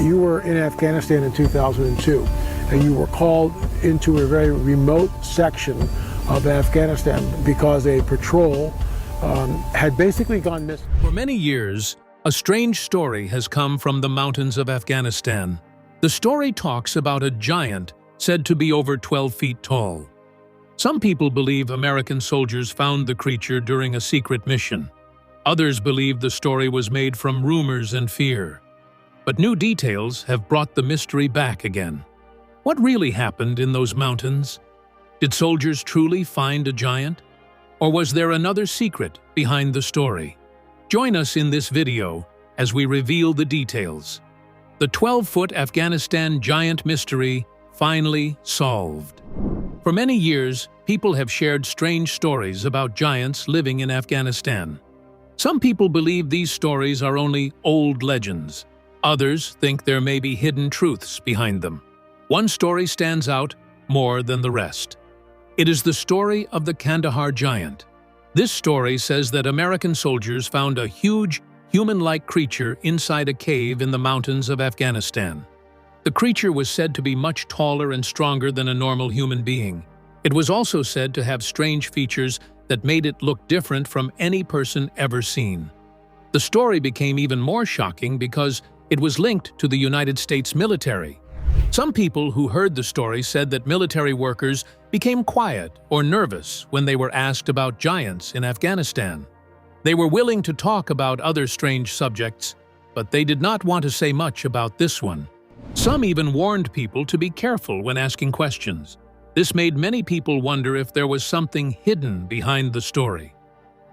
You were in Afghanistan in 2002, and you were called into a very remote section of Afghanistan because a patrol had basically gone missing. For many years, a strange story has come from the mountains of Afghanistan. The story talks about a giant said to be over 12 feet tall. Some people believe American soldiers found the creature during a secret mission. Others believe the story was made from rumors and fear. But new details have brought the mystery back again. What really happened in those mountains? Did soldiers truly find a giant? Or was there another secret behind the story? Join us in this video as we reveal the details. The 12-foot Afghanistan giant mystery finally solved. For many years, people have shared strange stories about giants living in Afghanistan. Some people believe these stories are only old legends. Others think there may be hidden truths behind them. One story stands out more than the rest. It is the story of the Kandahar giant. This story says that American soldiers found a huge, human-like creature inside a cave in the mountains of Afghanistan. The creature was said to be much taller and stronger than a normal human being. It was also said to have strange features that made it look different from any person ever seen. The story became even more shocking because it was linked to the United States military. Some people who heard the story said that military workers became quiet or nervous when they were asked about giants in Afghanistan. They were willing to talk about other strange subjects, but they did not want to say much about this one. Some even warned people to be careful when asking questions. This made many people wonder if there was something hidden behind the story.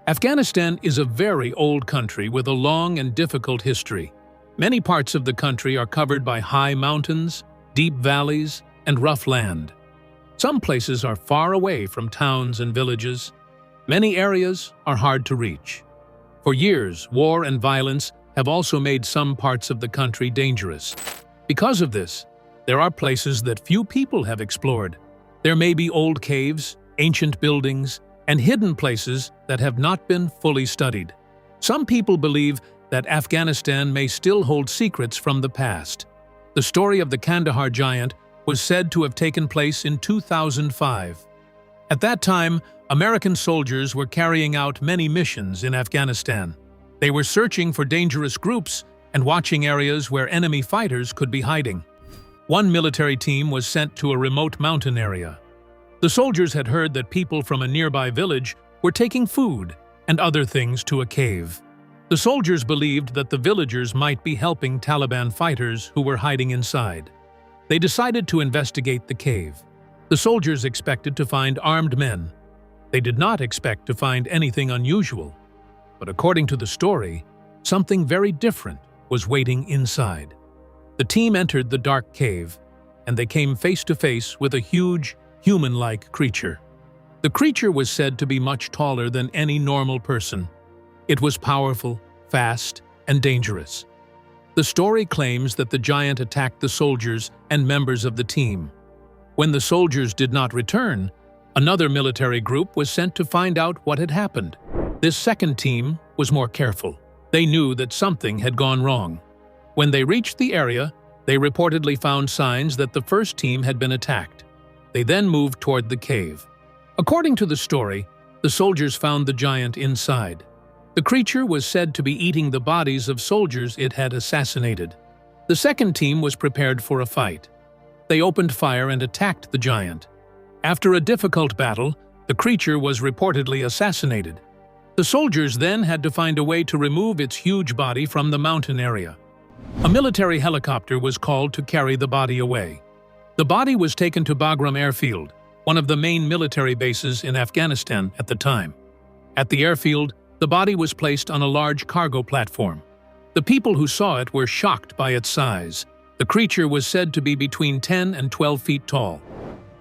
Afghanistan is a very old country with a long and difficult history. Many parts of the country are covered by high mountains, deep valleys, and rough land. Some places are far away from towns and villages. Many areas are hard to reach. For years, war and violence have also made some parts of the country dangerous. Because of this, there are places that few people have explored. There may be old caves, ancient buildings, and hidden places that have not been fully studied. Some people believe that Afghanistan may still hold secrets from the past. The story of the Kandahar giant was said to have taken place in 2005. At that time, American soldiers were carrying out many missions in Afghanistan. They were searching for dangerous groups and watching areas where enemy fighters could be hiding. One military team was sent to a remote mountain area. The soldiers had heard that people from a nearby village were taking food and other things to a cave. The soldiers believed that the villagers might be helping Taliban fighters who were hiding inside. They decided to investigate the cave. The soldiers expected to find armed men. They did not expect to find anything unusual. But according to the story, something very different was waiting inside. The team entered the dark cave, and they came face to face with a huge, human-like creature. The creature was said to be much taller than any normal person. It was powerful, fast, and dangerous. The story claims that the giant attacked the soldiers and members of the team. When the soldiers did not return, another military group was sent to find out what had happened. This second team was more careful. They knew that something had gone wrong. When they reached the area, they reportedly found signs that the first team had been attacked. They then moved toward the cave. According to the story, the soldiers found the giant inside. The creature was said to be eating the bodies of soldiers it had assassinated. The second team was prepared for a fight. They opened fire and attacked the giant. After a difficult battle, the creature was reportedly assassinated. The soldiers then had to find a way to remove its huge body from the mountain area. A military helicopter was called to carry the body away. The body was taken to Bagram airfield, one of the main military bases in Afghanistan at the time. At the airfield, the body was placed on a large cargo platform. The people who saw it were shocked by its size. The creature was said to be between 10 and 12 feet tall.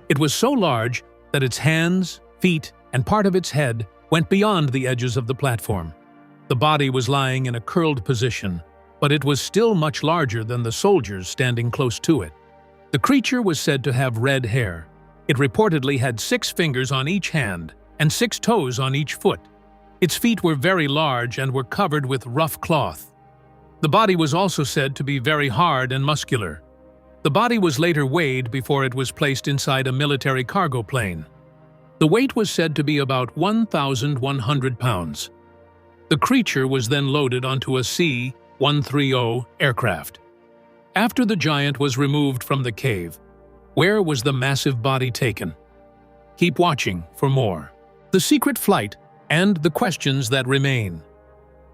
It was so large that its hands, feet, and part of its head went beyond the edges of the platform. The body was lying in a curled position, but it was still much larger than the soldiers standing close to it. The creature was said to have red hair. It reportedly had 6 fingers on each hand and 6 toes on each foot. Its feet were very large and were covered with rough cloth. The body was also said to be very hard and muscular. The body was later weighed before it was placed inside a military cargo plane. The weight was said to be about 1,100 pounds. The creature was then loaded onto a C-130 aircraft. After the giant was removed from the cave, where was the massive body taken? Keep watching for more. The secret flight and the questions that remain.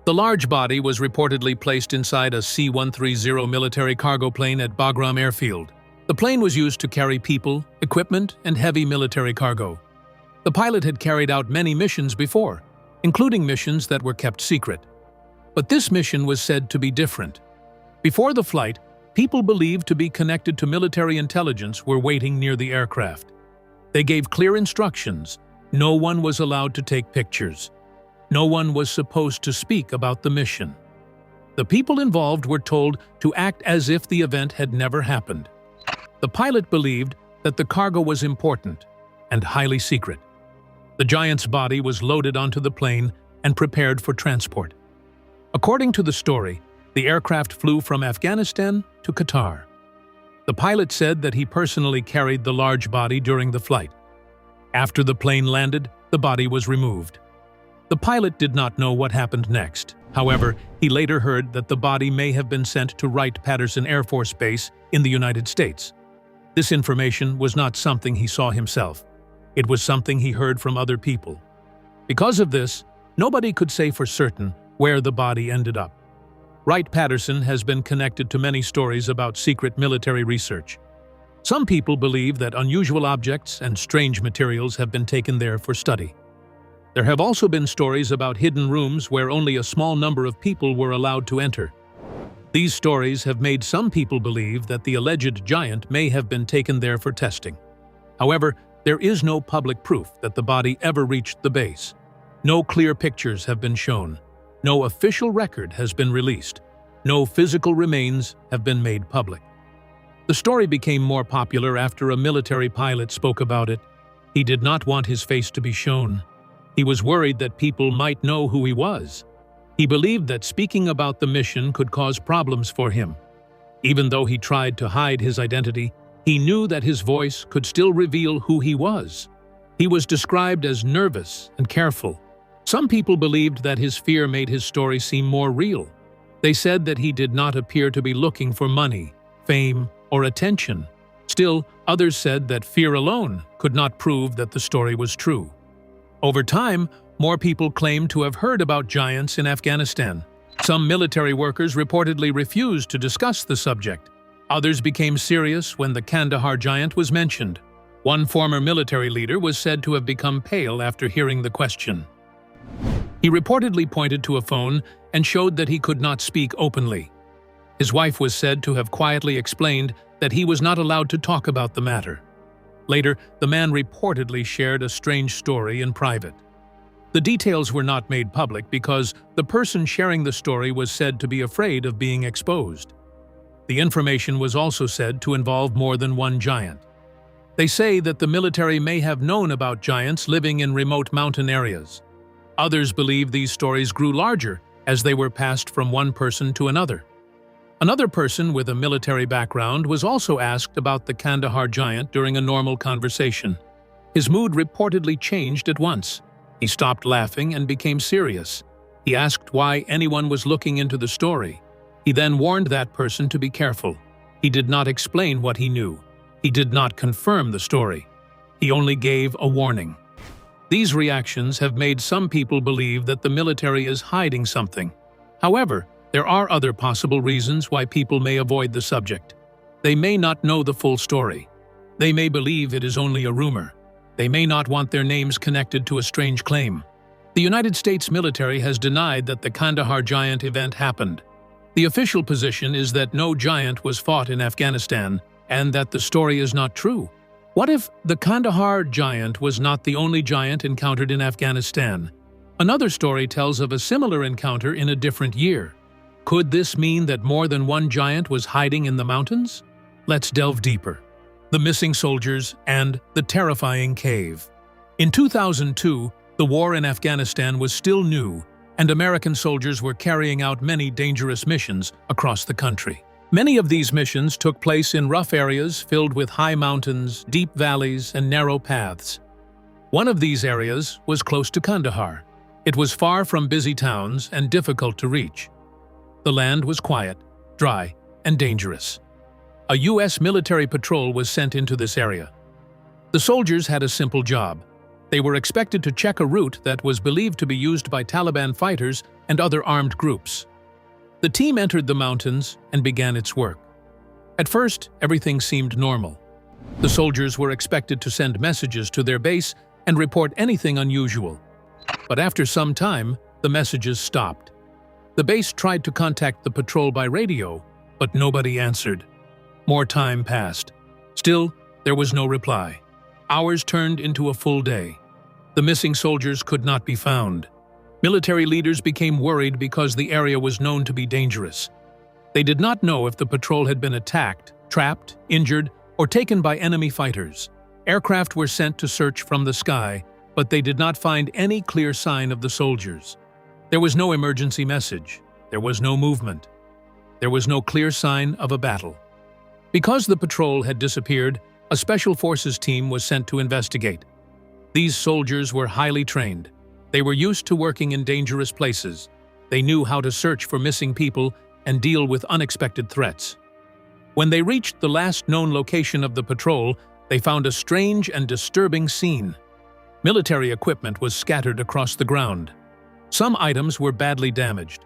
The large body was reportedly placed inside a C-130 military cargo plane at Bagram Airfield. The plane was used to carry people, equipment, and heavy military cargo. The pilot had carried out many missions before, including missions that were kept secret. But this mission was said to be different. Before the flight, people believed to be connected to military intelligence were waiting near the aircraft. They gave clear instructions. No one was allowed to take pictures. No one was supposed to speak about the mission. The people involved were told to act as if the event had never happened. The pilot believed that the cargo was important and highly secret. The giant's body was loaded onto the plane and prepared for transport. According to the story, the aircraft flew from Afghanistan to Qatar. The pilot said that he personally carried the large body during the flight. After the plane landed, the body was removed. The pilot did not know what happened next. However, he later heard that the body may have been sent to Wright-Patterson Air Force Base in the United States. This information was not something he saw himself. It was something he heard from other people. Because of this, nobody could say for certain where the body ended up. Wright-Patterson has been connected to many stories about secret military research. Some people believe that unusual objects and strange materials have been taken there for study. There have also been stories about hidden rooms where only a small number of people were allowed to enter. These stories have made some people believe that the alleged giant may have been taken there for testing. However, there is no public proof that the body ever reached the base. No clear pictures have been shown. No official record has been released. No physical remains have been made public. The story became more popular after a military pilot spoke about it. He did not want his face to be shown. He was worried that people might know who he was. He believed that speaking about the mission could cause problems for him. Even though he tried to hide his identity, he knew that his voice could still reveal who he was. He was described as nervous and careful. Some people believed that his fear made his story seem more real. They said that he did not appear to be looking for money, fame, or attention. Still, others said that fear alone could not prove that the story was true. Over time, more people claimed to have heard about giants in Afghanistan. Some military workers reportedly refused to discuss the subject. Others became serious when the Kandahar giant was mentioned. One former military leader was said to have become pale after hearing the question. He reportedly pointed to a phone and showed that he could not speak openly. His wife was said to have quietly explained that he was not allowed to talk about the matter. Later, the man reportedly shared a strange story in private. The details were not made public because the person sharing the story was said to be afraid of being exposed. The information was also said to involve more than one giant. They say that the military may have known about giants living in remote mountain areas. Others believe these stories grew larger as they were passed from one person to another. Another person with a military background was also asked about the Kandahar giant during a normal conversation. His mood reportedly changed at once. He stopped laughing and became serious. He asked why anyone was looking into the story. He then warned that person to be careful. He did not explain what he knew. He did not confirm the story. He only gave a warning. These reactions have made some people believe that the military is hiding something. However, there are other possible reasons why people may avoid the subject. They may not know the full story. They may believe it is only a rumor. They may not want their names connected to a strange claim. The United States military has denied that the Kandahar giant event happened. The official position is that no giant was fought in Afghanistan and that the story is not true. What if the Kandahar giant was not the only giant encountered in Afghanistan? Another story tells of a similar encounter in a different year. Could this mean that more than one giant was hiding in the mountains? Let's delve deeper. The missing soldiers and the terrifying cave. In 2002, the war in Afghanistan was still new, and American soldiers were carrying out many dangerous missions across the country. Many of these missions took place in rough areas filled with high mountains, deep valleys, and narrow paths. One of these areas was close to Kandahar. It was far from busy towns and difficult to reach. The land was quiet, dry, and dangerous. A U.S. military patrol was sent into this area. The soldiers had a simple job. They were expected to check a route that was believed to be used by Taliban fighters and other armed groups. The team entered the mountains and began its work. At first, everything seemed normal. The soldiers were expected to send messages to their base and report anything unusual. But after some time, the messages stopped. The base tried to contact the patrol by radio, but nobody answered. More time passed. Still, there was no reply. Hours turned into a full day. The missing soldiers could not be found. Military leaders became worried because the area was known to be dangerous. They did not know if the patrol had been attacked, trapped, injured, or taken by enemy fighters. Aircraft were sent to search from the sky, but they did not find any clear sign of the soldiers. There was no emergency message. There was no movement. There was no clear sign of a battle. Because the patrol had disappeared, a special forces team was sent to investigate. These soldiers were highly trained. They were used to working in dangerous places. They knew how to search for missing people and deal with unexpected threats. When they reached the last known location of the patrol, they found a strange and disturbing scene. Military equipment was scattered across the ground. Some items were badly damaged.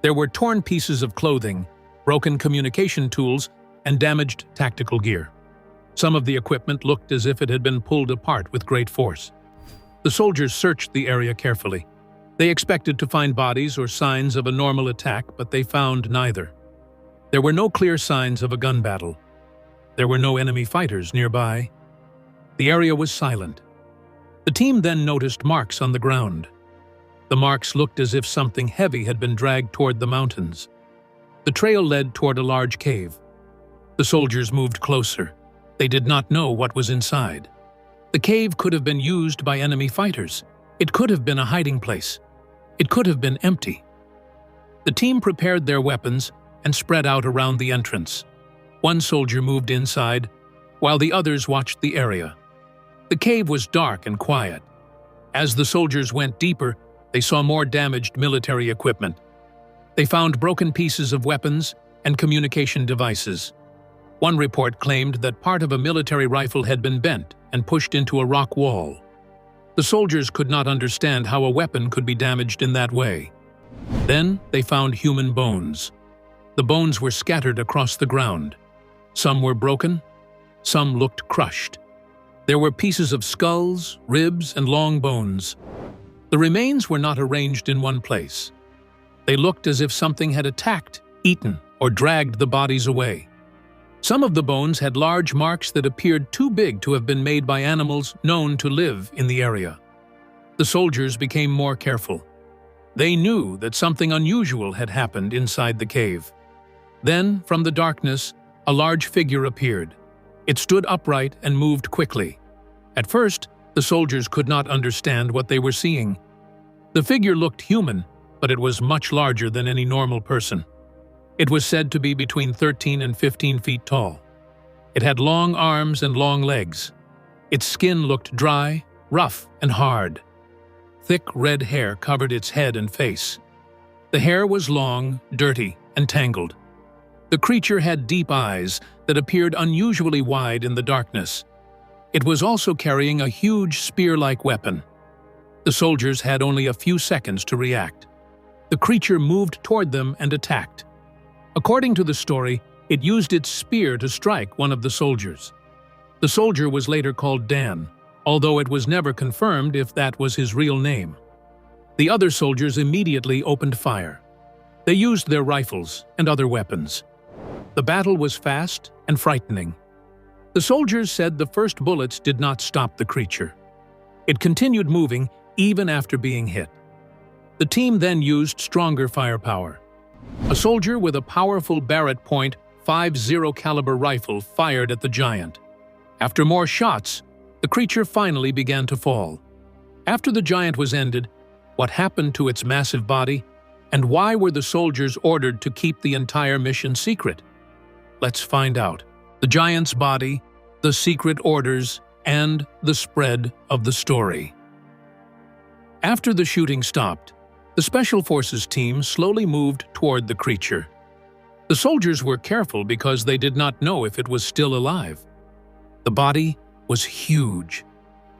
There were torn pieces of clothing, broken communication tools, and damaged tactical gear. Some of the equipment looked as if it had been pulled apart with great force. The soldiers searched the area carefully. They expected to find bodies or signs of a normal attack, but they found neither. There were no clear signs of a gun battle. There were no enemy fighters nearby. The area was silent. The team then noticed marks on the ground. The marks looked as if something heavy had been dragged toward the mountains. The trail led toward a large cave. The soldiers moved closer. They did not know what was inside. The cave could have been used by enemy fighters. It could have been a hiding place. It could have been empty. The team prepared their weapons and spread out around the entrance. One soldier moved inside, while the others watched the area. The cave was dark and quiet. As the soldiers went deeper, they saw more damaged military equipment. They found broken pieces of weapons and communication devices. One report claimed that part of a military rifle had been bent and pushed into a rock wall. The soldiers could not understand how a weapon could be damaged in that way. Then they found human bones. The bones were scattered across the ground. Some were broken, some looked crushed. There were pieces of skulls, ribs, and long bones. The remains were not arranged in one place. They looked as if something had attacked, eaten, or dragged the bodies away. Some of the bones had large marks that appeared too big to have been made by animals known to live in the area. The soldiers became more careful. They knew that something unusual had happened inside the cave. Then, from the darkness, a large figure appeared. It stood upright and moved quickly. At first, the soldiers could not understand what they were seeing. The figure looked human, but it was much larger than any normal person. It was said to be between 13 and 15 feet tall. It had long arms and long legs. Its skin looked dry, rough, and hard. Thick red hair covered its head and face. The hair was long, dirty, and tangled. The creature had deep eyes that appeared unusually wide in the darkness. It was also carrying a huge spear-like weapon. The soldiers had only a few seconds to react. The creature moved toward them and attacked. According to the story, it used its spear to strike one of the soldiers. The soldier was later called Dan, although it was never confirmed if that was his real name. The other soldiers immediately opened fire. They used their rifles and other weapons. The battle was fast and frightening. The soldiers said the first bullets did not stop the creature. It continued moving even after being hit. The team then used stronger firepower. A soldier with a powerful Barrett .50 caliber rifle fired at the giant. After more shots, the creature finally began to fall. After the giant was ended, What happened to its massive body? And why were the soldiers ordered to keep the entire mission secret? Let's find out. The giant's body, the secret orders, and the spread of the story. After the shooting stopped, the Special Forces team slowly moved toward the creature. The soldiers were careful because they did not know if it was still alive. The body was huge.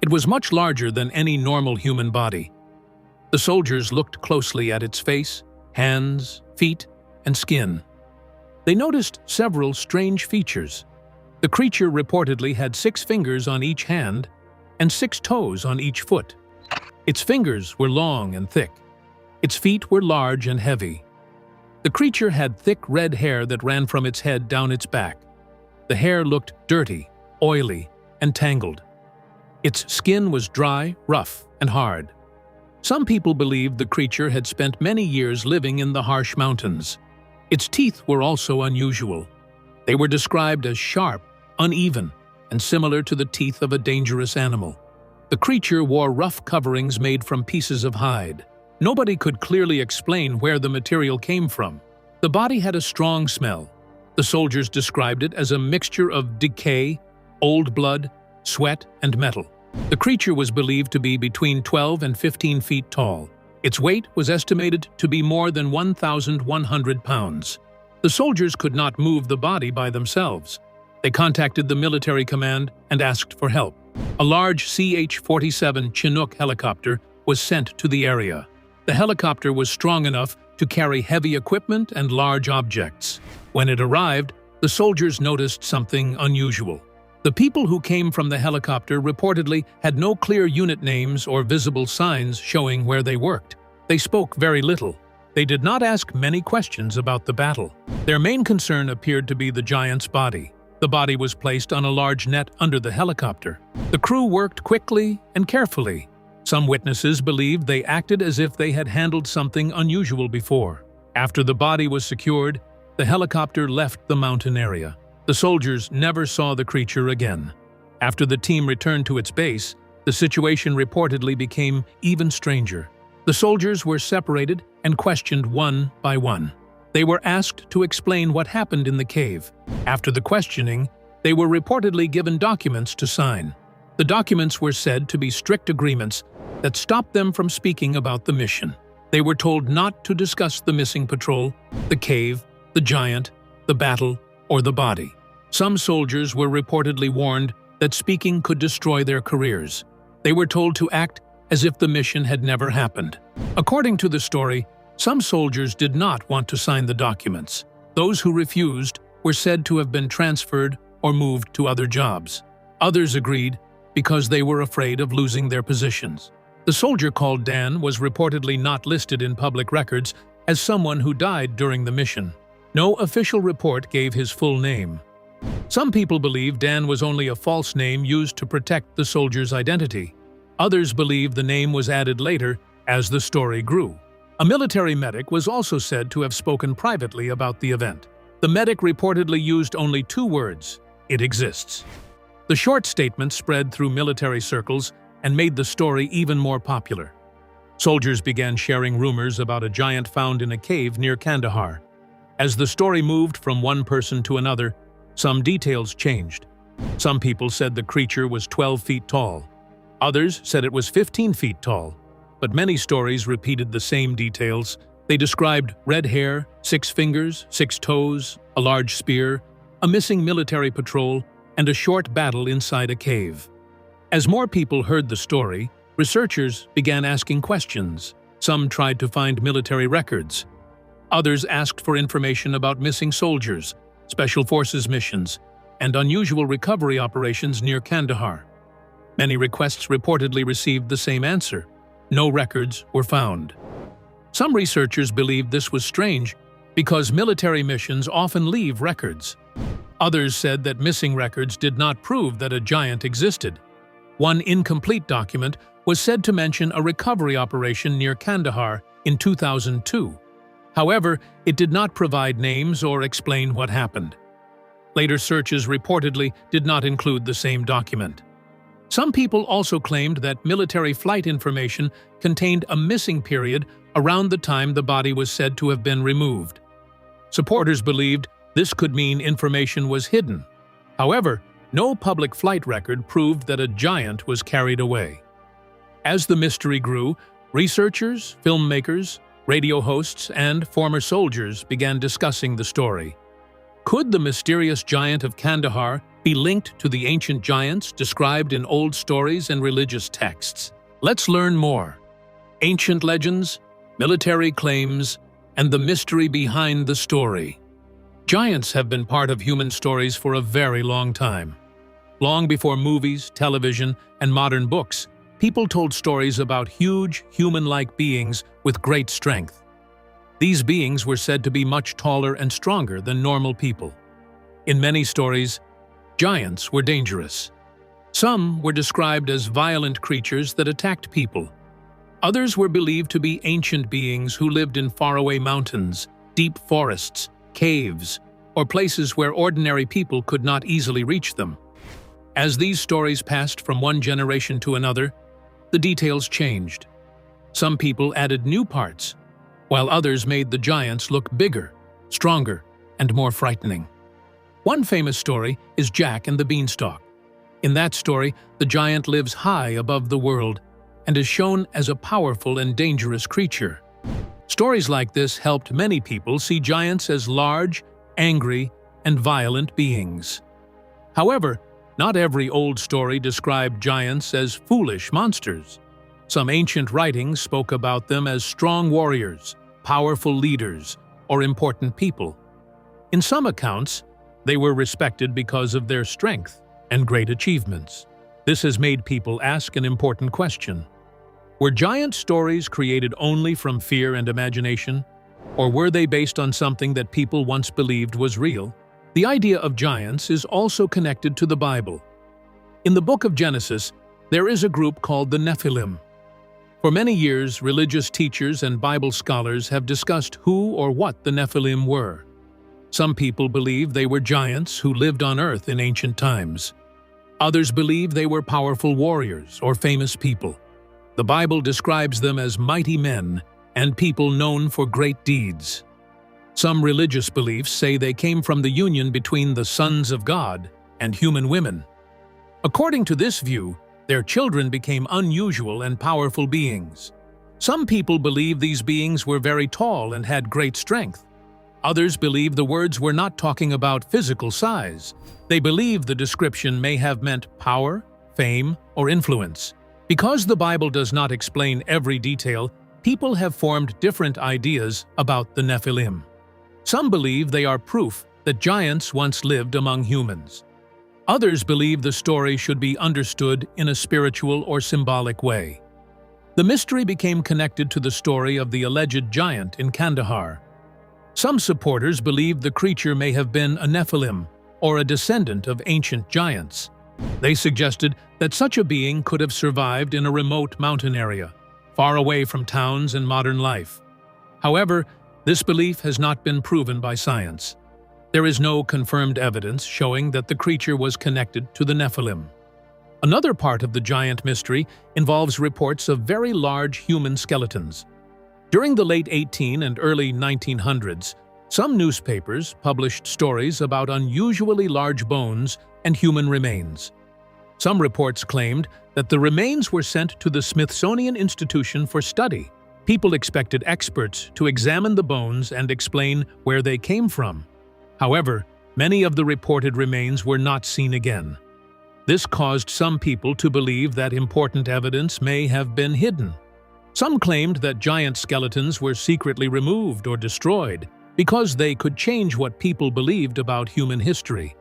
It was much larger than any normal human body. The soldiers looked closely at its face, hands, feet, and skin. They noticed several strange features. The creature reportedly had 6 fingers on each hand and 6 toes on each foot. Its fingers were long and thick. Its feet were large and heavy. The creature had thick red hair that ran from its head down its back. The hair looked dirty, oily, and tangled. Its skin was dry, rough, and hard. Some people believed the creature had spent many years living in the harsh mountains. Its teeth were also unusual. They were described as sharp, uneven, and similar to the teeth of a dangerous animal. The creature wore rough coverings made from pieces of hide. Nobody could clearly explain where the material came from. The body had a strong smell. The soldiers described it as a mixture of decay, old blood, sweat, and metal. The creature was believed to be between 12 and 15 feet tall. Its weight was estimated to be more than 1,100 pounds. The soldiers could not move the body by themselves. They contacted the military command and asked for help. A large CH-47 Chinook helicopter was sent to the area. The helicopter was strong enough to carry heavy equipment and large objects. When it arrived, the soldiers noticed something unusual. The people who came from the helicopter reportedly had no clear unit names or visible signs showing where they worked. They spoke very little. They did not ask many questions about the battle. Their main concern appeared to be the giant's body. The body was placed on a large net under the helicopter. The crew worked quickly and carefully. Some witnesses believed they acted as if they had handled something unusual before. After the body was secured, the helicopter left the mountain area. The soldiers never saw the creature again. After the team returned to its base, the situation reportedly became even stranger. The soldiers were separated and questioned one by one. They were asked to explain what happened in the cave. After the questioning, they were reportedly given documents to sign. The documents were said to be strict agreements that stopped them from speaking about the mission. They were told not to discuss the missing patrol, the cave, the giant, the battle, or the body. Some soldiers were reportedly warned that speaking could destroy their careers. They were told to act as if the mission had never happened. According to the story, some soldiers did not want to sign the documents. Those who refused were said to have been transferred or moved to other jobs. Others agreed because they were afraid of losing their positions. The soldier called Dan was reportedly not listed in public records as someone who died during the mission. No official report gave his full name. Some people believe Dan was only a false name used to protect the soldier's identity. Others believe the name was added later as the story grew. A military medic was also said to have spoken privately about the event. The medic reportedly used only 2 words: "It exists." The short statement spread through military circles and made the story even more popular. Soldiers began sharing rumors about a giant found in a cave near Kandahar. As the story moved from one person to another, some details changed. Some people said the creature was 12 feet tall. Others said it was 15 feet tall. But many stories repeated the same details. They described red hair, 6 fingers, 6 toes, a large spear, a missing military patrol, and a short battle inside a cave. As more people heard the story, researchers began asking questions. Some tried to find military records. Others asked for information about missing soldiers, special forces missions, and unusual recovery operations near Kandahar. Many requests reportedly received the same answer: no records were found. Some researchers believed this was strange because military missions often leave records. Others said that missing records did not prove that a giant existed. One incomplete document was said to mention a recovery operation near Kandahar in 2002. However, it did not provide names or explain what happened. Later searches reportedly did not include the same document. Some people also claimed that military flight information contained a missing period around the time the body was said to have been removed. Supporters believed this could mean information was hidden. However, no public flight record proved that a giant was carried away. As the mystery grew, researchers, filmmakers, radio hosts, and former soldiers began discussing the story. Could the mysterious giant of Kandahar be linked to the ancient giants described in old stories and religious texts? Let's learn more. Ancient legends, military claims, and the mystery behind the story. Giants have been part of human stories for a very long time. Long before movies, television, and modern books, people told stories about huge, human-like beings with great strength. These beings were said to be much taller and stronger than normal people. In many stories, giants were dangerous. Some were described as violent creatures that attacked people. Others were believed to be ancient beings who lived in faraway mountains, deep forests, caves, or places where ordinary people could not easily reach them. As these stories passed from one generation to another, the details changed. Some people added new parts, while others made the giants look bigger, stronger, and more frightening. One famous story is Jack and the Beanstalk. In that story, the giant lives high above the world and is shown as a powerful and dangerous creature. Stories like this helped many people see giants as large, angry, and violent beings. However, not every old story described giants as foolish monsters. Some ancient writings spoke about them as strong warriors, powerful leaders, or important people. In some accounts, they were respected because of their strength and great achievements. This has made people ask an important question. Were giant stories created only from fear and imagination, or were they based on something that people once believed was real? The idea of giants is also connected to the Bible. In the book of Genesis, there is a group called the Nephilim. For many years, religious teachers and Bible scholars have discussed who or what the Nephilim were. Some people believe they were giants who lived on earth in ancient times. Others believe they were powerful warriors or famous people. The Bible describes them as mighty men and people known for great deeds. Some religious beliefs say they came from the union between the sons of God and human women. According to this view, their children became unusual and powerful beings. Some people believe these beings were very tall and had great strength. Others believe the words were not talking about physical size. They believe the description may have meant power, fame, or influence. Because the Bible does not explain every detail, people have formed different ideas about the Nephilim. Some believe they are proof that giants once lived among humans. Others believe the story should be understood in a spiritual or symbolic way. The mystery became connected to the story of the alleged giant in Kandahar. Some supporters believe the creature may have been a Nephilim, or a descendant of ancient giants. They suggested that such a being could have survived in a remote mountain area, far away from towns and modern life. However, this belief has not been proven by science. There is no confirmed evidence showing that the creature was connected to the Nephilim. Another part of the giant mystery involves reports of very large human skeletons. During the late 1800s and early 1900s, some newspapers published stories about unusually large bones and human remains. Some reports claimed that the remains were sent to the Smithsonian Institution for study. People expected experts to examine the bones and explain where they came from. However, many of the reported remains were not seen again. This caused some people to believe that important evidence may have been hidden. Some claimed that giant skeletons were secretly removed or destroyed because they could change what people believed about human history.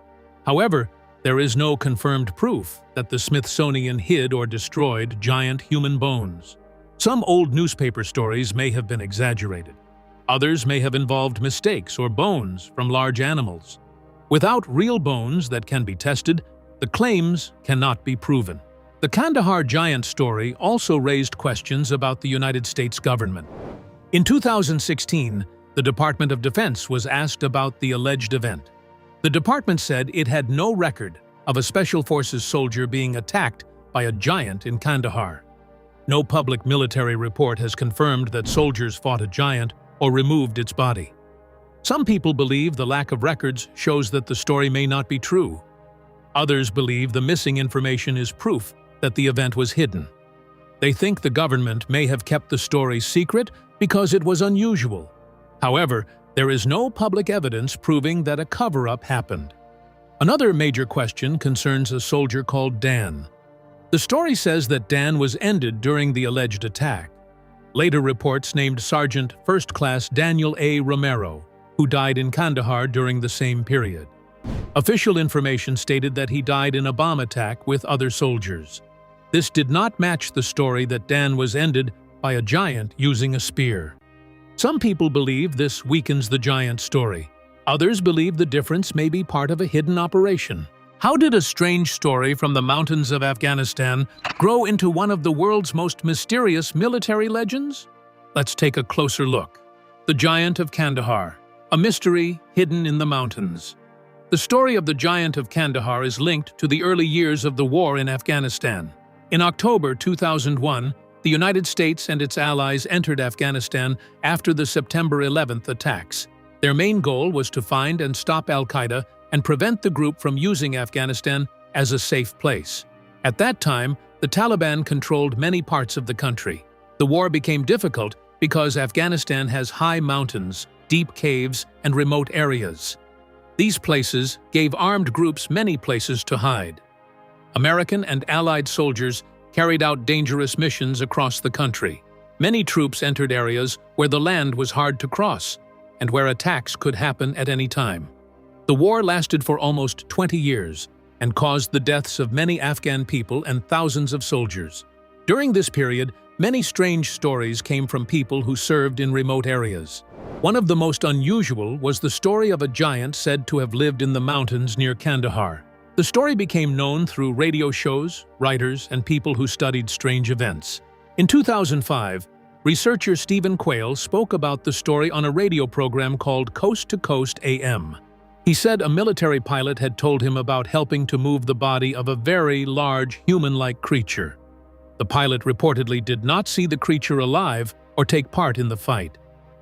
However, there is no confirmed proof that the Smithsonian hid or destroyed giant human bones. Some old newspaper stories may have been exaggerated. Others may have involved mistakes or bones from large animals. Without real bones that can be tested, the claims cannot be proven. The Kandahar giant story also raised questions about the United States government. In 2016, the Department of Defense was asked about the alleged event. The department said it had no record of a Special Forces soldier being attacked by a giant in Kandahar. No public military report has confirmed that soldiers fought a giant or removed its body. Some people believe the lack of records shows that the story may not be true. Others believe the missing information is proof that the event was hidden. They think the government may have kept the story secret because it was unusual. However, there is no public evidence proving that a cover-up happened. Another major question concerns a soldier called Dan. The story says that Dan was ended during the alleged attack. Later reports named Sergeant First Class Daniel A. Romero, who died in Kandahar during the same period. Official information stated that he died in a bomb attack with other soldiers. This did not match the story that Dan was ended by a giant using a spear. Some people believe this weakens the giant story. Others believe the difference may be part of a hidden operation. How did a strange story from the mountains of Afghanistan grow into one of the world's most mysterious military legends? Let's take a closer look. The Giant of Kandahar, a mystery hidden in the mountains. The story of the Giant of Kandahar is linked to the early years of the war in Afghanistan. In October 2001, the United States and its allies entered Afghanistan after the September 11th attacks. Their main goal was to find and stop al-Qaeda and prevent the group from using Afghanistan as a safe place. At that time, the Taliban controlled many parts of the country. The war became difficult because Afghanistan has high mountains, deep caves, and remote areas. These places gave armed groups many places to hide. American and Allied soldiers carried out dangerous missions across the country. Many troops entered areas where the land was hard to cross and where attacks could happen at any time. The war lasted for almost 20 years and caused the deaths of many Afghan people and thousands of soldiers. During this period, many strange stories came from people who served in remote areas. One of the most unusual was the story of a giant said to have lived in the mountains near Kandahar. The story became known through radio shows, writers, and people who studied strange events. In 2005, researcher Stephen Quayle spoke about the story on a radio program called Coast to Coast AM. He said a military pilot had told him about helping to move the body of a very large human-like creature. The pilot reportedly did not see the creature alive or take part in the fight.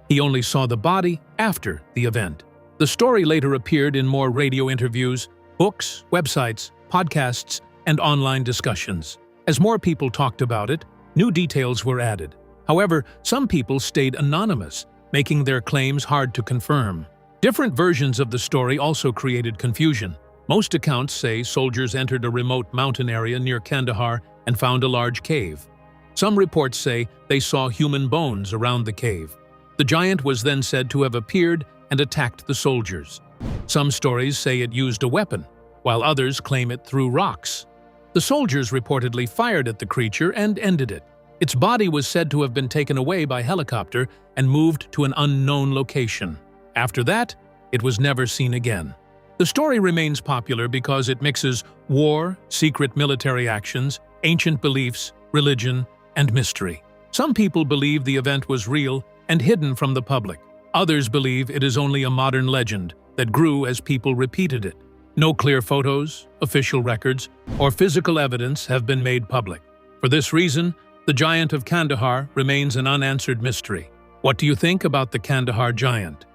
He only saw the body after the event. The story later appeared in more radio interviews, books, websites, podcasts, and online discussions. As more people talked about it, new details were added. However, some people stayed anonymous, making their claims hard to confirm. Different versions of the story also created confusion. Most accounts say soldiers entered a remote mountain area near Kandahar and found a large cave. Some reports say they saw human bones around the cave. The giant was then said to have appeared and attacked the soldiers. Some stories say it used a weapon, while others claim it threw rocks. The soldiers reportedly fired at the creature and ended it. Its body was said to have been taken away by helicopter and moved to an unknown location. After that, it was never seen again. The story remains popular because it mixes war, secret military actions, ancient beliefs, religion, and mystery. Some people believe the event was real and hidden from the public. Others believe it is only a modern legend that grew as people repeated it. No clear photos, official records, or physical evidence have been made public. For this reason, the Giant of Kandahar remains an unanswered mystery. What do you think about the Kandahar giant?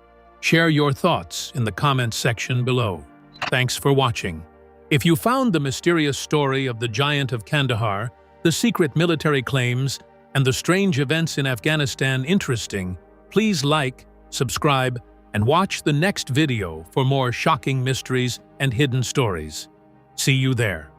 Share your thoughts in the comments section below. Thanks for watching. If you found the mysterious story of the Giant of Kandahar, the secret military claims, and the strange events in Afghanistan interesting, please like, subscribe, and watch the next video for more shocking mysteries and hidden stories. See you there.